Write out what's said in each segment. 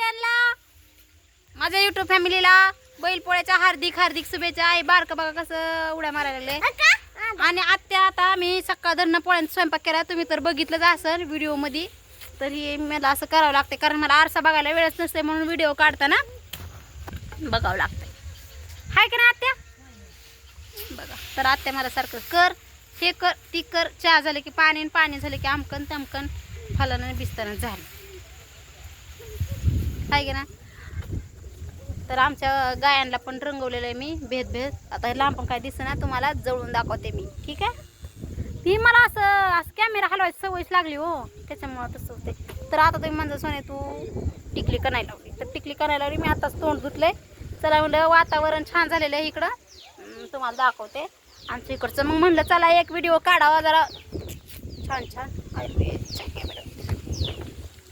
सगळ्यांना, माझ्या युट्यूब फॅमिलीला बैलपोळ्याच्या हार्दिक हार्दिक शुभेच्छा. आहे बारकं बघा कसं उड्या मारायला लागले. आणि आत्या आता मी सकाळ धरणं पोळ्यांचा स्वयंपाक केला, तुम्ही तर बघितलंच असेल व्हिडिओ मध्ये. तरी मला असं करावं लागते कारण मला आरसा बघायला वेळच नसते, म्हणून व्हिडिओ काढताना बघावं लागतंय. हाय का ना आत्या? बघा तर आत्या मला सारखं कर हे कर ती कर, चहा झालं की पाणी, पाणी झालं की आमकन तमकन, फलानं बिस्तानं झालं. हाय का ना? तर आमच्या गायांना पण रंगवलेलं आहे मी भेद. आता लांब पण काय दिसना, तुम्हाला जवळून दाखवते मी. ठीक आहे? ती मला असं कॅमेरा हलवायची सवयच लागली हो, त्याच्यामुळं तसं होते. तर आता तुम्ही म्हणता सोने तू टिकली कणायला लावली, तर टिकली कणायला लावली. मी आताच तोंड धुतलंय. चला म्हणलं वातावरण छान झालेलं आहे इकडं, तुम्हाला दाखवते आमच्या इकडचं. मग म्हणलं चला एक व्हिडिओ काढावा जरा छान छान.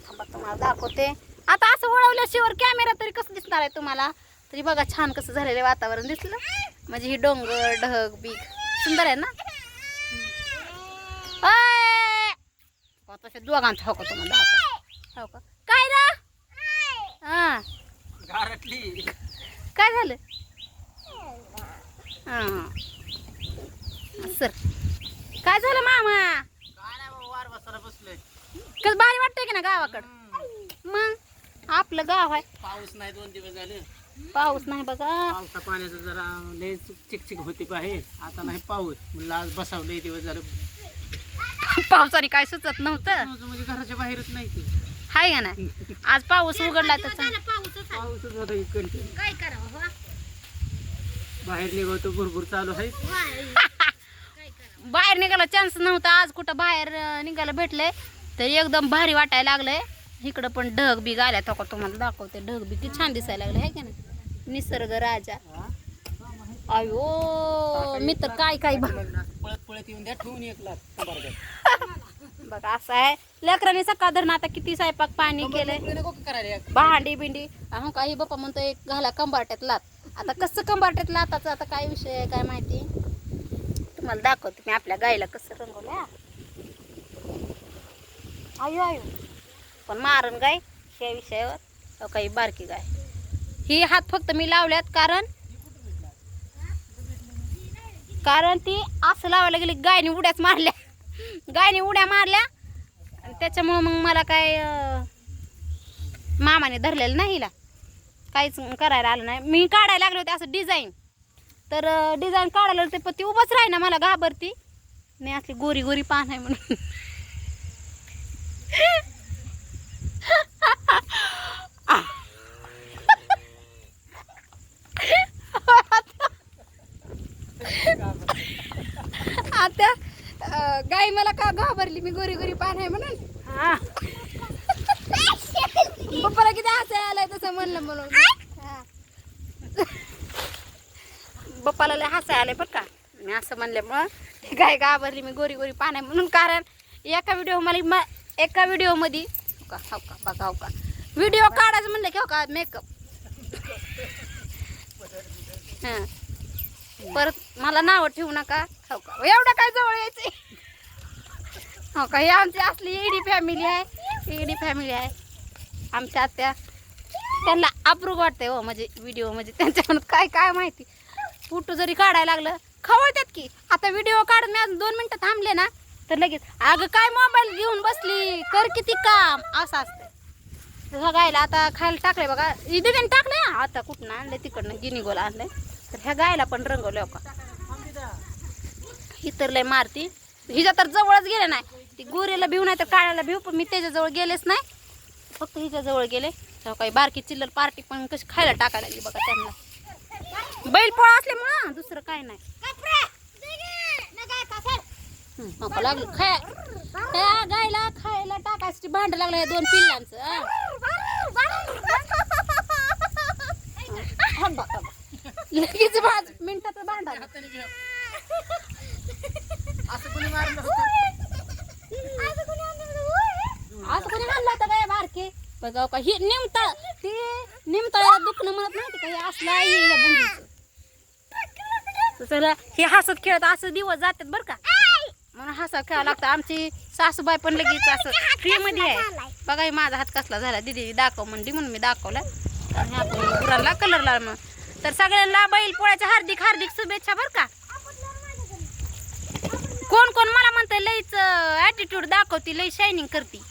थांबा तुम्हाला दाखवते. आता असं वळवल्याशिवाय कॅमेरा तरी कसं दिसणार आहे तुम्हाला? तरी बघा छान कसं झालेलं वातावरण दिसलं, म्हणजे ही डोंगर ढग बीग सुंदर आहे ना. तसे दोघांचं हो का तुम्हाला दाखव. हो का काय ना? हा काय झालं? हा सर काय झालं मामा? कसं भारी वाटतंय की ना गावाकडं. मग आपलं गाव आहे. पाऊस नाही 2 दिवस झाले. पाऊस नाही बघा. पावसा पाण्याचं जरा लय चिकचिक होती बाहेर. आता नाही पाऊस, म्हणलं आज बसावं लय दिवस झालं. पावसाने काय सुचत नव्हतं, म्हणजे घराच्या बाहेरच नाही ते. हाय का नाही? आज पाऊस उघडला तर पाऊसच होता कंटिन्यू. काय करावं? बाहेर निघतो भरपूर चालू आहे. बाहेर निघायला चान्स नव्हता आज, कुठं बाहेर निघायला भेटले तर एकदम भारी वाटायला लागलंय. इकडं पण ढग बी आल्या, तो तुम्हाला दाखवते. ढग बी किती छान दिसायला लागले आहे का नाही? निसर्ग राजा. अयो मी तर काय काय पळत पळत येऊन द्या, ठेवून 1 लाख बघा असं आहे. लेकरांनी सकाळ धरणं आता किती स्वयंपाक पाणी केलंय, भांडी बिंडी. हो काही बाप्पा म्हणतो एक घाला कंबारट्यात लात. आता कसं कंबारट्यात लाताचं आता काय विषय आहे काय माहिती, तुम्हाला दाखवते मी आपल्या गाईला कसं रंगवलं. आयो आयो पण मारण गाय ह्या विषयावर काही बारकी गाय. ही हात फक्त मी लावल्यात कारण ती असं लावायला गेली गायने उड्याच मारल्या. गायने उड्या मारल्या त्याच्यामुळं मग मला काय मामाने धरलेलं नाही हिला, काहीच करायला आलं नाही. मी काढायला लागले होते असं डिझाईन, तर डिझाईन काढायला होते पण ती उभंच राही ना, मला घाबरती नाही असली गोरी गोरी पान आहे म्हणून. आता गाय मला का घाबरली, मी गोरी गोरी पान आहे म्हणून. पप्पाला किती हसायला आलाय तसं म्हणलं म्हणून. पप्पाला लय हसायला आलंय बरं का मी असं म्हणल्यामुळं. गाय घाबरली मी गोरी गोरी पान आहे म्हणून. कारण एका व्हिडिओ मध्ये बघा हो का व्हिडिओ काढायचं म्हणलं की हो का मेकअप. हां परत मला नाव ठेवू नका हो का, एवढं काय जवळ यायचे हो का. ही आमची असली एडी फॅमिली आहे. आमच्या आत्या त्यांना अप्रूव वाटते हो, म्हणजे व्हिडिओ म्हणजे त्यांच्या काय काय माहिती. फोटो जरी काढायला लागलं खवळतात की. आता व्हिडिओ काढून मी आज 2 मिनिटं थांबले ना तर लगेच अगं काय मोबाईल घेऊन बसली, कर किती काम, असं असतं. तसं गायला आता खायला टाकलंय बघा, दिदीने टाकलंय. आता कुठं आणलंय, तिकडनं गिनीगोल आणलंय. तर ह्या गायला पण रंगवलं का. ही तर लय मारती, हिच्या तर जवळच गेले नाही. ती गोरीला भिव नाही तर काळ्याला भिव, पण मी त्याच्याजवळ गेलेच नाही, फक्त हिच्या जवळ गेले. तेव्हा काही बारकी चिल्लर पार्टी पण कशी खायला टाकायला लागली बघा त्यांना. बैल पोळा असल्यामुळं दुसरं काय नाही. लागलं त्या गायला खायला टाकायची भांड लागलं या 2 पिल्लांचं. लगेच 5 मिनिटाचं भांडा. असं कोणी मारलं असं कोणी म्हणलं होतं काय बारके बघा का. ही निमताळ्याला दुखणं म्हणत नव्हतं का, हे असला या बुंडीचं. चला हे हसत खेळत असं दिवस जातात बरं का, म्हणून हसत खेळावं लागतं. आमची सासूबाई पण लगेच असं फ्री मध्ये आहे. बघा हे माझा हात कसला झाला, दीदी दाखव म्हणली म्हणून मी दाखवला. आणि आपण गुरांना कलर लावला मग. तर सगळ्यांना बैल पोळ्याच्या हार्दिक हार्दिक शुभेच्छा बरं का. कोण कोण मला म्हणतंय लईच ॲटिट्यूड दाखवती, लई शायनिंग करती.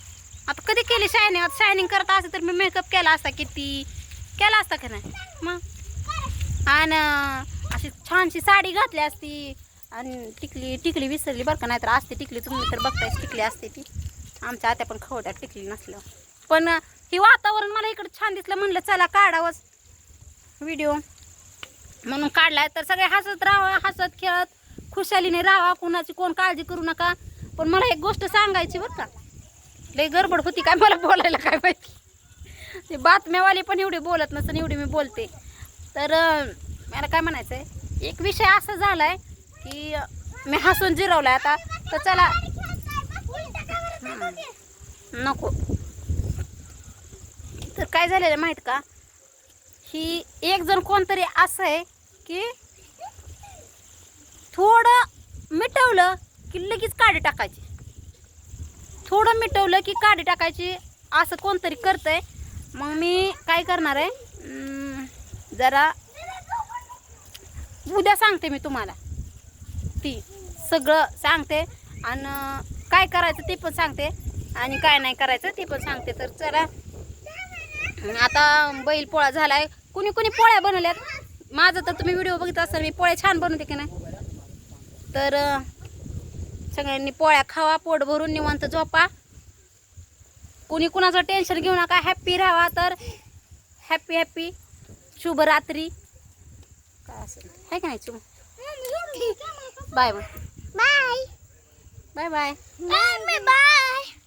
आता कधी केली शायनिंग? आता शायनिंग करत असं तर मी मेकअप केला असता, किती केला असता का नाही मग. आणि अशी छानशी साडी घातली असती आणि टिकली विसरली बरं का. नाही तर असते टिकली, तुम्ही तर बघतायच टिकली असते ती. आमच्या आत्या पण खवट्यात टिकली नसलं. पण हे वातावरण मला इकडं छान दिसलं, म्हणलं चला काढावंच व्हिडिओ म्हणून काढलाय. तर सगळे हसत राहा, हसत खेळत खुशालीने राहा, कुणाची कोण काळजी करू नका. पण मला एक गोष्ट सांगायची बरं का, लई गडबड होती काय मला बोलायला काय माहिती. ते बातम्यावाले पण एवढे बोलत नसतं एवढी मी बोलते. तर मला काय म्हणायचं आहे, एक विषय असा झालाय की मी हसून जिरवलाय आता. तर चला नको. तर काय झालेलं माहीत का, ही एक जण कोणतरी असं आहे की थोडं मिटवलं की लगेच काढी टाकायची, थोडं मिटवलं की काढी टाकायची, असं कोणतरी करतंय. मग मी काय करणार आहे, जरा उद्या सांगते मी तुम्हाला, ती सगळं सांगते आणि काय करायचं ते पण सांगते आणि काय नाही करायचं ते पण सांगते. तर चला आता बैल पोळा झालाय. कुणी कुणी पोळ्या बनवल्यात, माझं तर तुम्ही व्हिडिओ बघितला असाल, मी पोळ्या छान बनवते की नाही. तर सगळ्यांनी पोळ्या खावा, पोट भरून निवांत झोपा, कुणी कुणाचं टेन्शन घेऊ नका, हॅप्पी राहा. तर हॅप्पी हॅप्पी शुभरात्री काय असेल आहे का नाही शुभ. Bye bye bye bye bye bye.